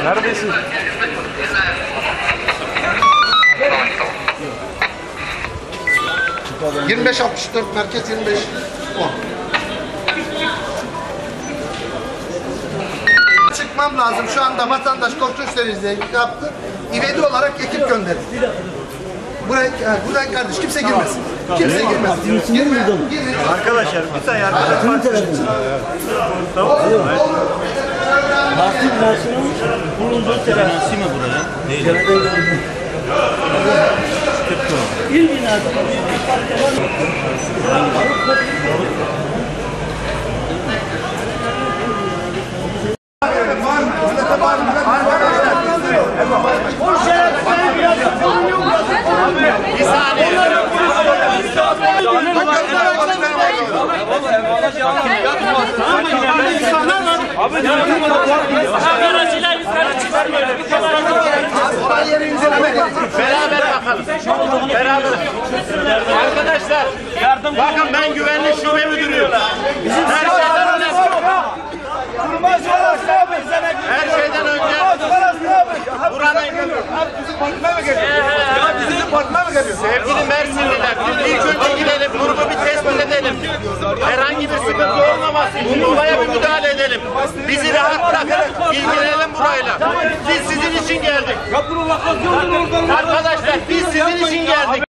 Neredesin? 25-64 merkez 25 10. Çıkmam lazım. Şu anda vatandaş kontrol servisine yaptı. İvedi olarak ekip gönderdi. Buradan kardeş kimse girmesin. Kimse girmesin. Girme. Arkadaşlar bir saniye arkadaşlar. Tamam. Parti versiyonu bulunduğu terasi mi buraya? Değil. İl binası. Bir saniye. Beraber bakalım. Beraber. Arkadaşlar, bakın ben güvenlik şube müdürüyüm. Her şeyden önce buranın bizim partime mi geliyor? Sevgili Mersinliler, biz ilk önce gidelim, durumu bir tespit edelim. Herhangi bir sıkıntı olmaması için olaya bir müdahale edelim. Bizi rahat bırakın, ilgilenelim burayla. Biz sizin için geldik. Arkadaşlar biz sizin için geldik.